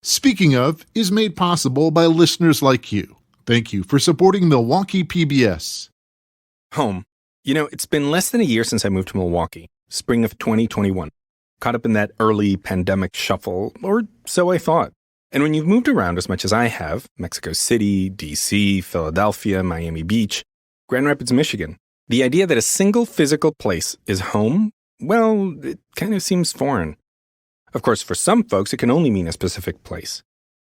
Speaking of is made possible by listeners like you. Thank you for supporting Milwaukee PBS. Home. It's been less than a year since I moved to Milwaukee, spring of 2021. Caught up in that early pandemic shuffle, or so I thought. And when you've moved around as much as I have, Mexico City, D.C., Philadelphia, Miami Beach, Grand Rapids, Michigan, the idea that a single physical place is home, well, it kind of seems foreign. Of course, for some folks, it can only mean a specific place.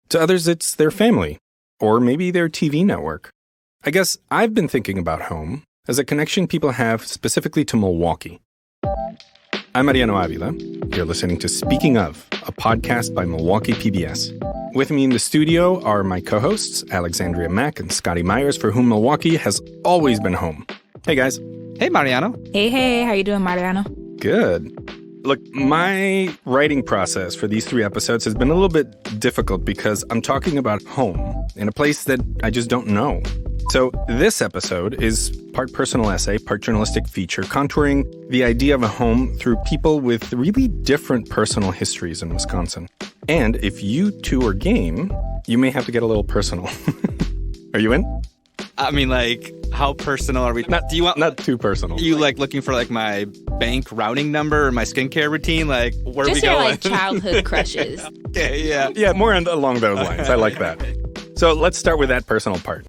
To others, it's their family, or maybe their TV network. I guess I've been thinking about home as a connection people have specifically to Milwaukee. I'm Mariano Avila. You're listening to Speaking Of, a podcast by Milwaukee PBS. With me in the studio are my co-hosts, Alexandria Mack and Scotty Myers, for whom Milwaukee has always been home. Hey, guys. Hey, Mariano. Hey. How you doing, Mariano? Good. Look, my writing process for these 3 episodes has been a little bit difficult because I'm talking about home in a place that I just don't know. So this episode is part personal essay, part journalistic feature, contouring the idea of a home through people with really different personal histories in Wisconsin. And if you two are game, you may have to get a little personal. Are you in? I mean, how personal are we? Not too personal. You looking for my bank routing number or my skincare routine? Where just are we going? Just your childhood crushes. Okay, yeah. Yeah, more along those lines. I like that. So let's start with that personal part.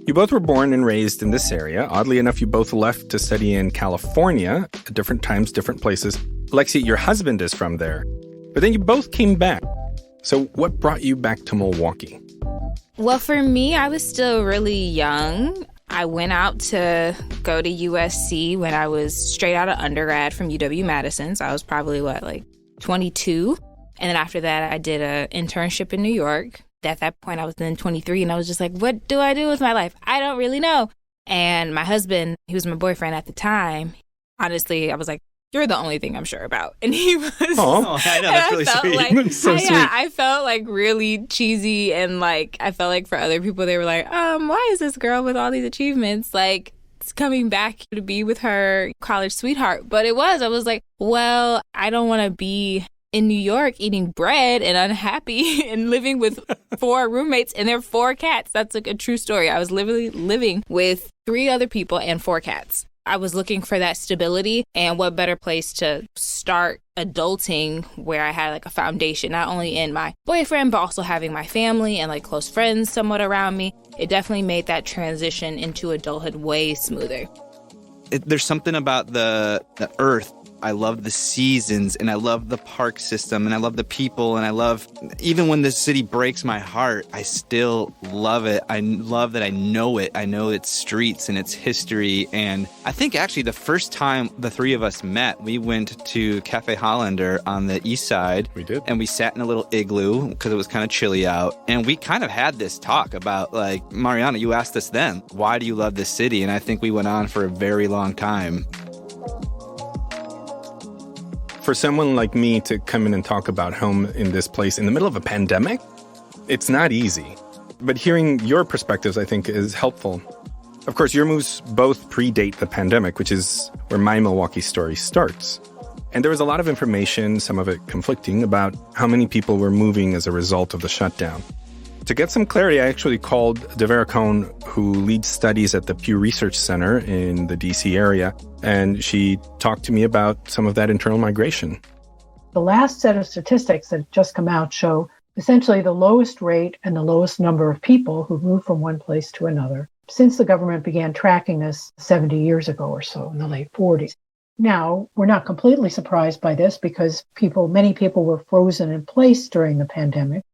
You both were born and raised in this area. Oddly enough, you both left to study in California at different times, different places. Lexi, your husband is from there. But then you both came back. So what brought you back to Milwaukee? Well, for me, I was still really young. I went out to go to USC when I was straight out of undergrad from UW-Madison. So I was probably, 22? And then after that, I did an internship in New York. At that point, I was then 23, and I was just like, what do I do with my life? I don't really know. And my husband, he was my boyfriend at the time. Honestly, I was like, you're the only thing I'm sure about. And he was... Oh, I know, that's really sweet. So sweet. I felt really cheesy, and I felt like for other people, they were like, why is this girl with all these achievements, coming back to be with her college sweetheart? But I was like, well, I don't want to be in New York eating bread and unhappy and living with 4 roommates and their 4 cats. That's a true story. I was literally living with 3 other people and 4 cats. I was looking for that stability, and what better place to start adulting where I had a foundation, not only in my boyfriend, but also having my family and close friends somewhat around me. It definitely made that transition into adulthood way smoother. There's something about the earth. I love the seasons, and I love the park system, and I love the people, and I love, even when this city breaks my heart, I still love it. I love that I know it. I know its streets and its history. And I think actually the first time the 3 of us met, we went to Cafe Hollander on the east side. We did. And we sat in a little igloo because it was kind of chilly out. And we kind of had this talk about, Mariano, you asked us then, why do you love this city? And I think we went on for a very long time. For someone like me to come in and talk about home in this place in the middle of a pandemic, it's not easy. But hearing your perspectives, I think, is helpful. Of course, your moves both predate the pandemic, which is where my Milwaukee story starts. And there was a lot of information, some of it conflicting, about how many people were moving as a result of the shutdown. To get some clarity, I actually called D'Vera Kohn, who leads studies at the Pew Research Center in the D.C. area, and she talked to me about some of that internal migration. The last set of statistics that just come out show essentially the lowest rate and the lowest number of people who move from one place to another since the government began tracking this 70 years ago or so, in the late 40s. Now, we're not completely surprised by this because many people were frozen in place during the pandemic.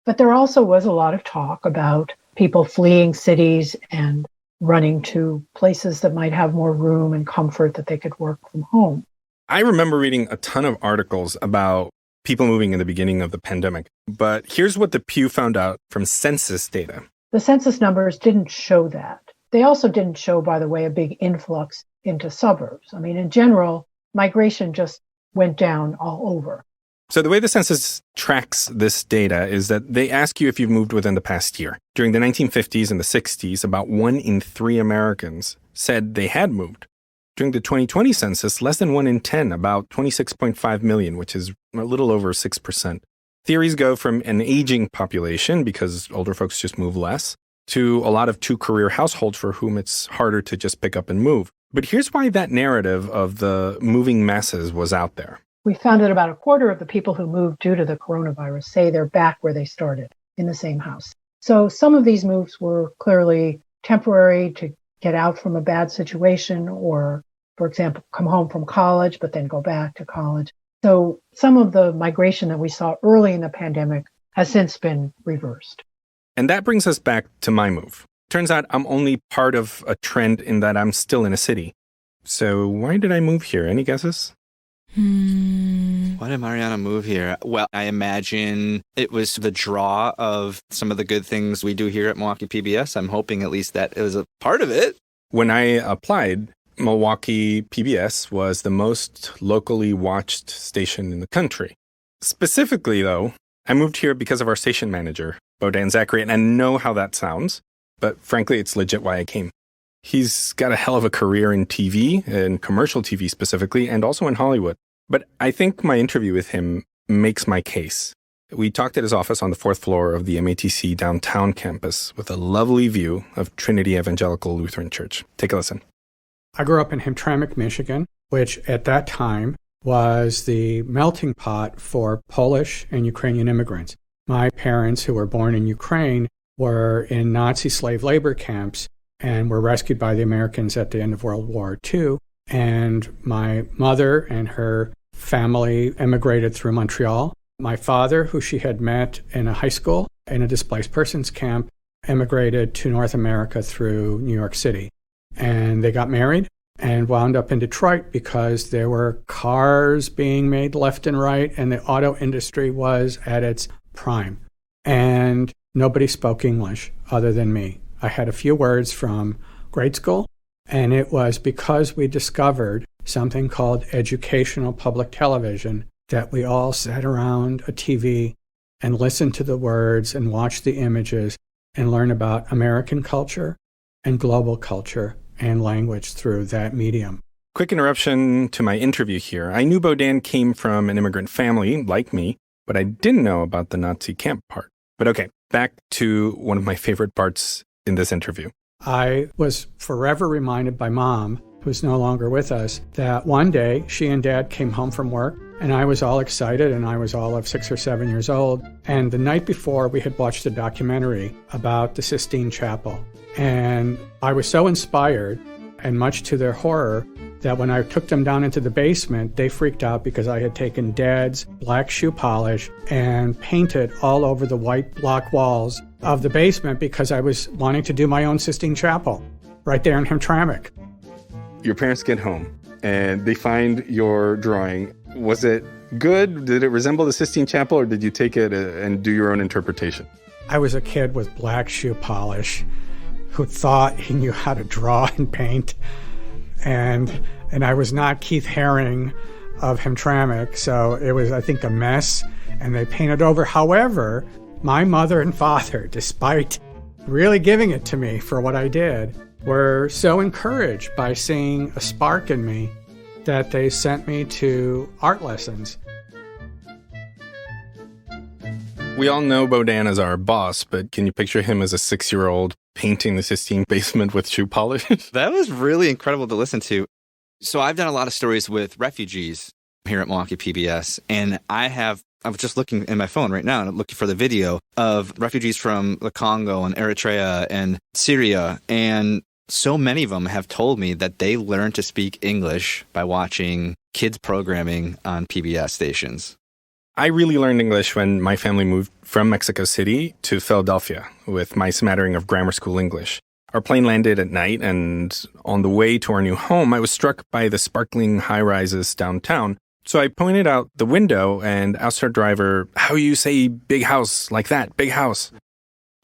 But there also was a lot of talk about people fleeing cities and running to places that might have more room and comfort that they could work from home. I remember reading a ton of articles about people moving in the beginning of the pandemic. But here's what the Pew found out from census data. The census numbers didn't show that. They also didn't show, by the way, a big influx into suburbs. I mean, in general, migration just went down all over. So the way the census tracks this data is that they ask you if you've moved within the past year. During the 1950s and the 60s, about 1 in 3 Americans said they had moved. During the 2020 census, less than 1 in 10, about 26.5 million, which is a little over 6%, Theories go from an aging population, because older folks just move less, to a lot of two-career households for whom it's harder to just pick up and move. But here's why that narrative of the moving masses was out there. We found that about a quarter of the people who moved due to the coronavirus say they're back where they started, in the same house. So some of these moves were clearly temporary to get out from a bad situation or, for example, come home from college, but then go back to college. So some of the migration that we saw early in the pandemic has since been reversed. And that brings us back to my move. Turns out I'm only part of a trend in that I'm still in a city. So why did I move here? Any guesses? Why did Mariano move here? Well, I imagine it was the draw of some of the good things we do here at Milwaukee PBS. I'm hoping at least that it was a part of it. When I applied, Milwaukee PBS was the most locally watched station in the country. Specifically, though, I moved here because of our station manager, Bohdan Zachary, and I know how that sounds, but frankly, it's legit why I came. He's got a hell of a career in TV, and commercial TV specifically, and also in Hollywood. But I think my interview with him makes my case. We talked at his office on the 4th floor of the MATC downtown campus with a lovely view of Trinity Evangelical Lutheran Church. Take a listen. I grew up in Hamtramck, Michigan, which at that time was the melting pot for Polish and Ukrainian immigrants. My parents, who were born in Ukraine, were in Nazi slave labor camps and were rescued by the Americans at the end of World War II. And my mother and her family immigrated through Montreal. My father, who she had met in a high school in a displaced persons camp, immigrated to North America through New York City. And they got married and wound up in Detroit because there were cars being made left and right, and the auto industry was at its prime. And nobody spoke English other than me. I had a few words from grade school, and it was because we discovered something called educational public television that we all sat around a TV and listened to the words and watched the images and learned about American culture and global culture and language through that medium. Quick interruption to my interview here. I knew Bohdan came from an immigrant family, like me, but I didn't know about the Nazi camp part. But okay, back to one of my favorite parts in this interview. I was forever reminded by Mom, who's no longer with us, that one day she and Dad came home from work, and I was all excited, and I was all of 6 or 7 years old. And the night before, we had watched a documentary about the Sistine Chapel. And I was so inspired, and much to their horror, that when I took them down into the basement, they freaked out because I had taken Dad's black shoe polish and painted all over the white block walls of the basement because I was wanting to do my own Sistine Chapel right there in Hamtramck. Your parents get home and they find your drawing. Was it good? Did it resemble the Sistine Chapel, or did you take it and do your own interpretation? I was a kid with black shoe polish who thought he knew how to draw and paint. And I was not Keith Haring of Hamtramck, so it was, I think, a mess, and they painted over. However, my mother and father, despite really giving it to me for what I did, were so encouraged by seeing a spark in me that they sent me to art lessons. We all know Bohdan as our boss, but can you picture him as a 6-year-old painting the Sistine basement with shoe polish? That was really incredible to listen to. So I've done a lot of stories with refugees here at Milwaukee PBS, and I was just looking in my phone right now and looking for the video of refugees from the Congo and Eritrea and Syria, and so many of them have told me that they learned to speak English by watching kids programming on PBS stations. I really learned English when my family moved from Mexico City to Philadelphia with my smattering of grammar school English. Our plane landed at night, and on the way to our new home, I was struck by the sparkling high-rises downtown. So I pointed out the window and asked our driver, how you say big house like that, big house.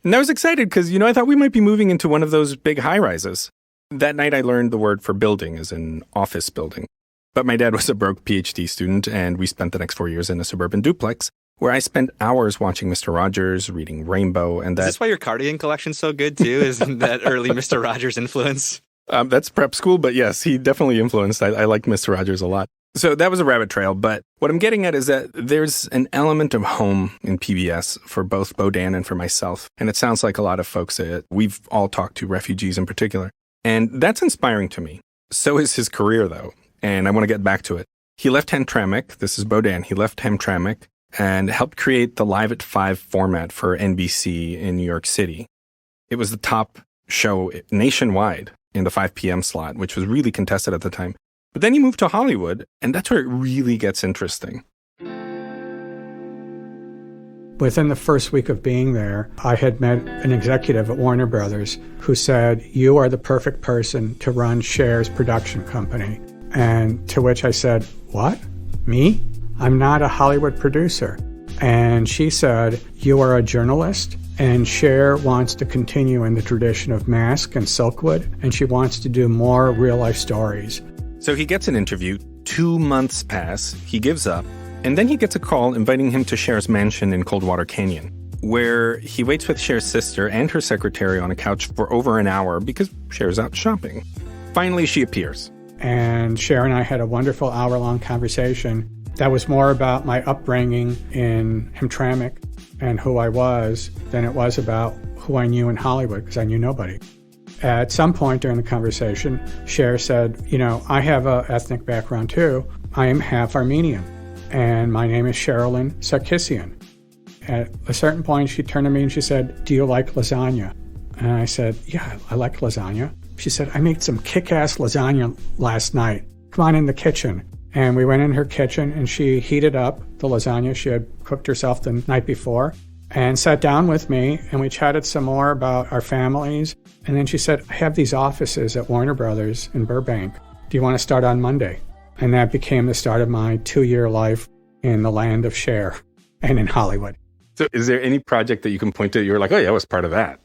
And I was excited because, I thought we might be moving into one of those big high-rises. That night I learned the word for building as an office building. But my dad was a broke PhD student, and we spent the next 4 years in a suburban duplex, where I spent hours watching Mr. Rogers, reading Rainbow, and that... Is this why your cardigan collection's so good, too? Isn't that early Mr. Rogers influence? That's prep school, but yes, he definitely influenced. I liked Mr. Rogers a lot. So that was a rabbit trail, but what I'm getting at is that there's an element of home in PBS for both Bohdan and for myself. And it sounds like a lot of folks that we've all talked to, refugees in particular. And that's inspiring to me. So is his career, though. And I want to get back to it. He left Hamtramck. This is Bohdan. He left Hamtramck and helped create the Live at 5 format for NBC in New York City. It was the top show nationwide in the 5 p.m. slot, which was really contested at the time. But then he moved to Hollywood, and that's where it really gets interesting. Within the first week of being there, I had met an executive at Warner Brothers who said, "You are the perfect person to run Cher's production company." And to which I said, "What? Me? I'm not a Hollywood producer." And she said, "You are a journalist, and Cher wants to continue in the tradition of Mask and Silkwood, and she wants to do more real-life stories." So he gets an interview, 2 months pass, he gives up, and then he gets a call inviting him to Cher's mansion in Coldwater Canyon, where he waits with Cher's sister and her secretary on a couch for over an hour because Cher's out shopping. Finally, she appears. And Cher and I had a wonderful hour-long conversation that was more about my upbringing in Hamtramck and who I was than it was about who I knew in Hollywood, because I knew nobody. At some point during the conversation, Cher said, I have an ethnic background too. I am half Armenian, and my name is Sherilyn Sarkisian. At a certain point, she turned to me and she said, "Do you like lasagna?" And I said, "Yeah, I like lasagna." She said, "I made some kick-ass lasagna last night. Come on in the kitchen." And we went in her kitchen and she heated up the lasagna she had cooked herself the night before and sat down with me, and we chatted some more about our families. And then she said, "I have these offices at Warner Brothers in Burbank. Do you want to start on Monday?" And that became the start of my 2-year life in the land of Cher and in Hollywood. So is there any project that you can point to you were like, "Oh yeah, I was part of that"?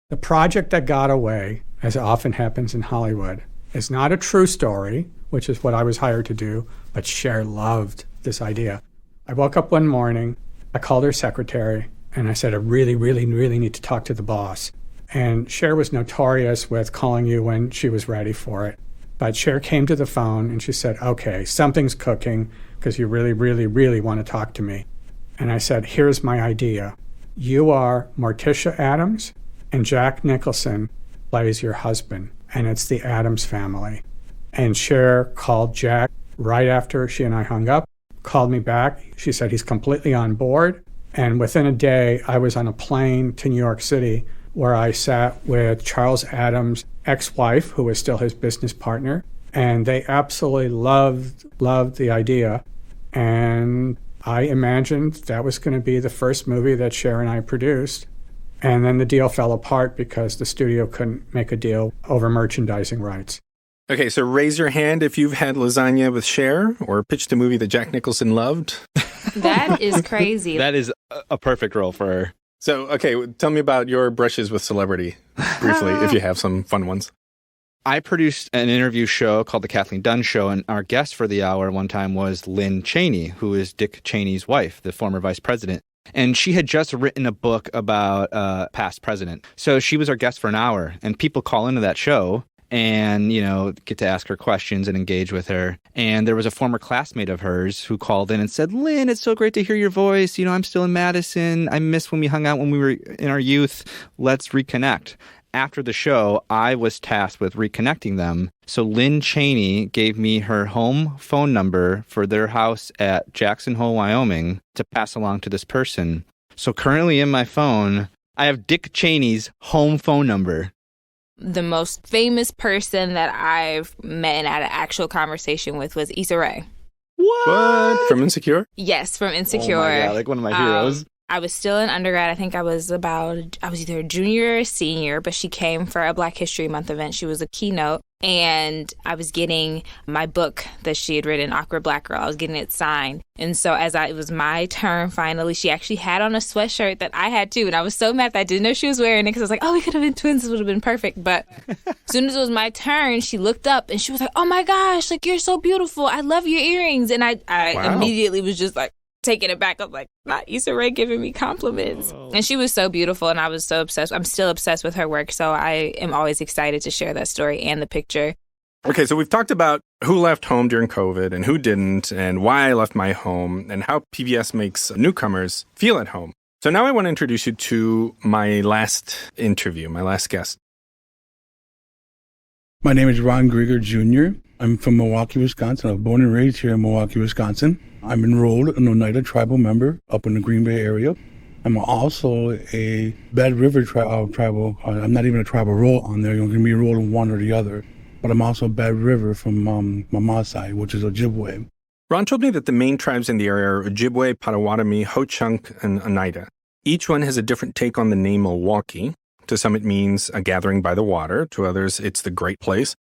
The project that got away, as often happens in Hollywood, is not a true story, which is what I was hired to do, but Cher loved this idea. I woke up one morning, I called her secretary, and I said, "I really, really, really need to talk to the boss." And Cher was notorious with calling you when she was ready for it. But Cher came to the phone and she said, "Okay, something's cooking because you really, really, really want to talk to me." And I said, "Here's my idea. You are Morticia Addams, and Jack Nicholson plays your husband, and it's the Addams family." And Cher called Jack right after she and I hung up, called me back. She said he's completely on board. And within a day, I was on a plane to New York City where I sat with Charles Addams' ex-wife, who was still his business partner. And they absolutely loved the idea. And I imagined that was going to be the first movie that Cher and I produced. And then the deal fell apart because the studio couldn't make a deal over merchandising rights. Okay, so raise your hand if you've had lasagna with Cher or pitched a movie that Jack Nicholson loved. That is crazy. That is a perfect role for her. So, okay, tell me about your brushes with celebrity, briefly, if you have some fun ones. I produced an interview show called The Kathleen Dunn Show, and our guest for the hour one time was Lynn Cheney, who is Dick Cheney's wife, the former vice president. And she had just written a book about a past president. So she was our guest for an hour, and people call into that show and, get to ask her questions and engage with her. And there was a former classmate of hers who called in and said, "Lynn, it's so great to hear your voice. I'm still in Madison. I miss when we hung out when we were in our youth. Let's reconnect." After the show, I was tasked with reconnecting them. So Lynn Cheney gave me her home phone number for their house at Jackson Hole, Wyoming, to pass along to this person. So currently in my phone, I have Dick Cheney's home phone number. The most famous person that I've met and had an actual conversation with was Issa Rae. What? From Insecure? Yes, from Insecure. Oh my God, like one of my heroes. I was still in undergrad. I think I was either a junior or a senior, but she came for a Black History Month event. She was a keynote, and I was getting my book that she had written, Awkward Black Girl. I was getting it signed. And so it was my turn finally, she actually had on a sweatshirt that I had too. And I was so mad that I didn't know she was wearing it because I was like, oh, we could have been twins. This would have been perfect. But as soon as it was my turn, she looked up and she was like, oh my gosh, like, you're so beautiful. I love your earrings. And I Wow. immediately was just like, taken aback. I was like, not Issa Rae giving me compliments. Oh. And she was so beautiful, and I was so obsessed. I'm still obsessed with her work, so I am always excited to share that story and the picture. Okay, so we've talked about who left home during COVID and who didn't, and why I left my home, and how PBS makes newcomers feel at home. So now I want to introduce you to my last interview, my last guest. My name is Ron Greiger, Jr. I'm from Milwaukee, Wisconsin. I was born and raised here in Milwaukee, Wisconsin. I'm enrolled an Oneida tribal member up in the Green Bay area. I'm also a Bed River tribal. I'm not even a tribal role on there. You're going to be enrolled in one or the other. But I'm also Bed River from my mom's side, which is Ojibwe. Ron told me that the main tribes in the area are Ojibwe, Potawatomi, Ho-Chunk, and Oneida. Each one has a different take on the name Milwaukee. To some, it means a gathering by the water. To others, it's the great place.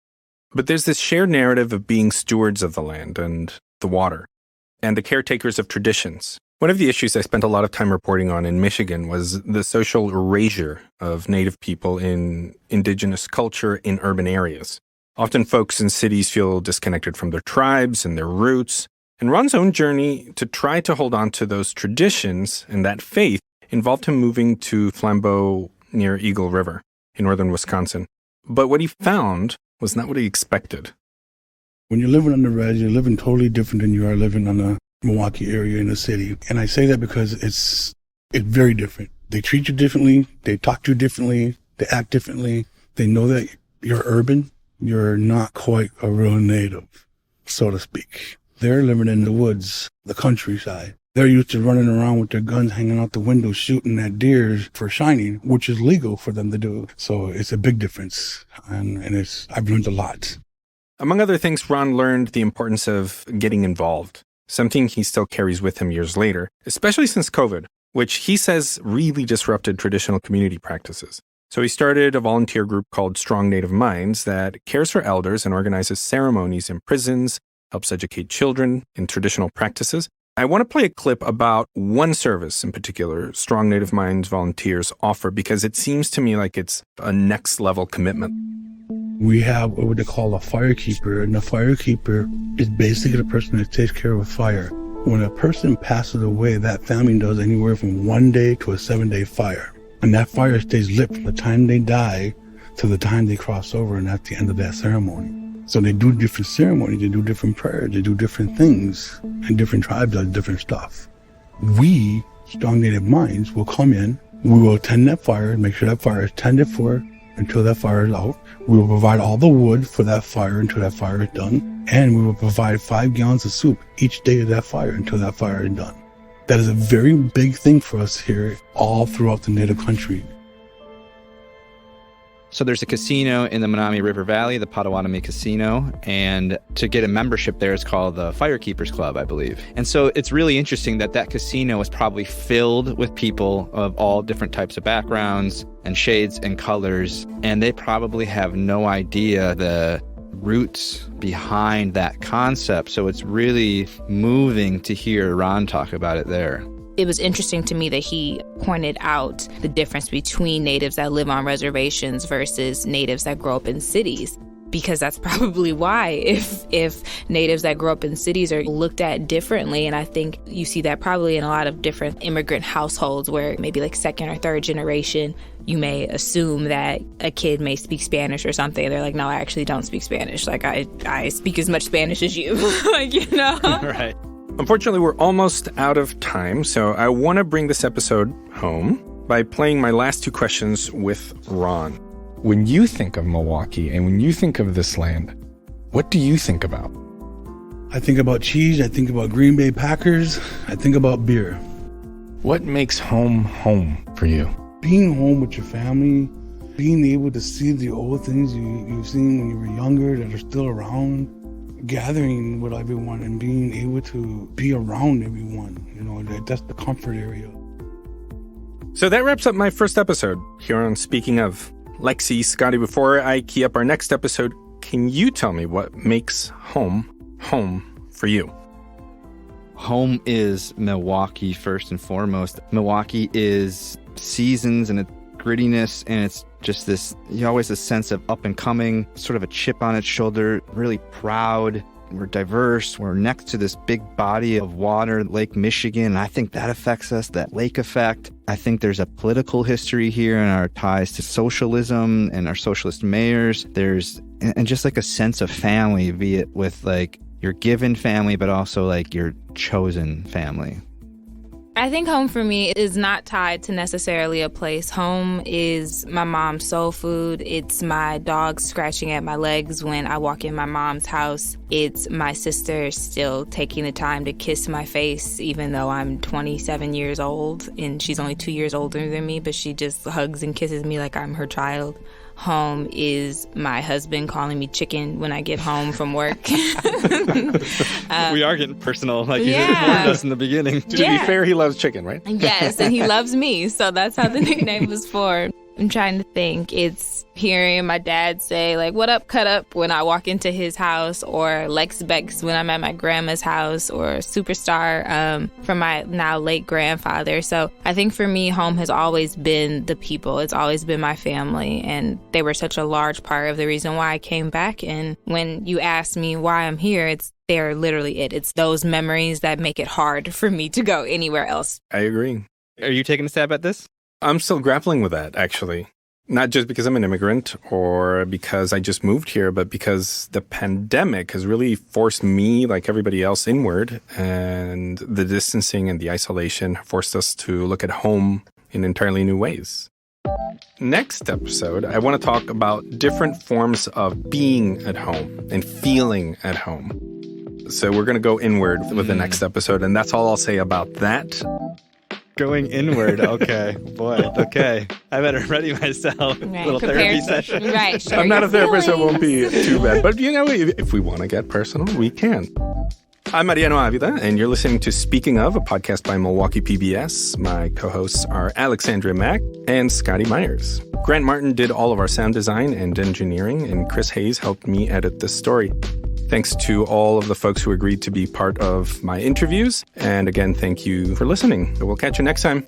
But there's this shared narrative of being stewards of the land and the water, and the caretakers of traditions. One of the issues I spent a lot of time reporting on in Michigan was the social erasure of Native people in indigenous culture in urban areas. Often folks in cities feel disconnected from their tribes and their roots. And Ron's own journey to try to hold on to those traditions and that faith involved him moving to Flambeau near Eagle River in northern Wisconsin. But what he found was not what he expected. When you're living on the res, you're living totally different than you are living on the Milwaukee area in the city. And I say that because it's very different. They treat you differently. They talk to you differently. They act differently. They know that you're urban. You're not quite a real native, so to speak. They're living in the woods, the countryside. They're used to running around with their guns hanging out the window, shooting at deers for shining, which is legal for them to do. So it's a big difference. And I've learned a lot. Among other things, Ron learned the importance of getting involved, something he still carries with him years later, especially since COVID, which he says really disrupted traditional community practices. So he started a volunteer group called Strong Native Minds that cares for elders and organizes ceremonies in prisons, helps educate children in traditional practices. I want to play a clip about one service in particular Strong Native Minds volunteers offer because it seems to me like it's a next level commitment. We have what they call a firekeeper, and the firekeeper is basically the person that takes care of a fire. When a person passes away, that family does anywhere from 1 day to a 7-day fire. And that fire stays lit from the time they die to the time they cross over, and that's the end of that ceremony. So they do different ceremonies, they do different prayers, they do different things, and different tribes do different stuff. We, Strong Native Minds, will come in, we will tend that fire, make sure that fire is tended for until that fire is out. We will provide all the wood for that fire until that fire is done, and we will provide 5 gallons of soup each day of that fire until that fire is done. That is a very big thing for us here all throughout the Native country. So there's a casino in the Menominee River Valley, the Potawatomi Casino, and to get a membership there is called the Firekeepers Club, I believe. And so it's really interesting that casino is probably filled with people of all different types of backgrounds and shades and colors, and they probably have no idea the roots behind that concept. So it's really moving to hear Ron talk about it there. It was interesting to me that he pointed out the difference between natives that live on reservations versus natives that grow up in cities. Because that's probably why if natives that grow up in cities are looked at differently. And I think you see that probably in a lot of different immigrant households where maybe like second or third generation, you may assume that a kid may speak Spanish or something. They're like, no, I actually don't speak Spanish. Like I speak as much Spanish as you, like, you know? Right. Unfortunately, we're almost out of time, so I want to bring this episode home by playing my last 2 questions with Ron. When you think of Milwaukee and when you think of this land, what do you think about? I think about cheese, I think about Green Bay Packers, I think about beer. What makes home home for you? Being home with your family, being able to see the old things you've seen when you were younger that are still around, gathering with everyone and being able to be around everyone, that's the comfort area. So that wraps up my first episode here on Speaking Of. Lexi, Scotty, before I key up our next episode, can you tell me what makes home home for you? Home is Milwaukee first and foremost. Milwaukee is seasons and its grittiness, and it's just this, always a sense of up and coming, sort of a chip on its shoulder, really proud. We're diverse. We're next to this big body of water, Lake Michigan. And I think that affects us, that lake effect. I think there's a political history here in our ties to socialism and our socialist mayors. There's and just like a sense of family, be it with like your given family, but also like your chosen family. I think home for me is not tied to necessarily a place. Home is my mom's soul food. It's my dog scratching at my legs when I walk in my mom's house. It's my sister still taking the time to kiss my face, even though I'm 27 years old and she's only 2 years older than me, but she just hugs and kisses me like I'm her child. Home is my husband calling me chicken when I get home from work. We are getting personal, like you warned us in the beginning. To be fair, he loves chicken, right? Yes, and he loves me, so that's how the nickname was formed. I'm trying to think. It's hearing my dad say, like, what up, cut up, when I walk into his house, or Lex Bex when I'm at my grandma's house, or Superstar from my now late grandfather. So I think for me, home has always been the people. It's always been my family, and they were such a large part of the reason why I came back. And when you ask me why I'm here, they're literally it. It's those memories that make it hard for me to go anywhere else. I agree. Are you taking a stab at this? I'm still grappling with that, actually. Not just because I'm an immigrant or because I just moved here, but because the pandemic has really forced me, like everybody else, inward. And the distancing and the isolation forced us to look at home in entirely new ways. Next episode, I want to talk about different forms of being at home and feeling at home. So we're going to go inward with the next episode, and that's all I'll say about that. Going inward. Okay. Boy. Okay. I better ready myself. Right. Little therapy session. Right. Sure. I'm not a therapist, so it won't be too bad. But, you know, if we want to get personal, we can. I'm Mariano Avila, and you're listening to Speaking Of, a podcast by Milwaukee PBS. My co-hosts are Alexandra Mack and Scotty Myers. Grant Martin did all of our sound design and engineering, and Chris Hayes helped me edit this story. Thanks to all of the folks who agreed to be part of my interviews. And again, thank you for listening. We'll catch you next time.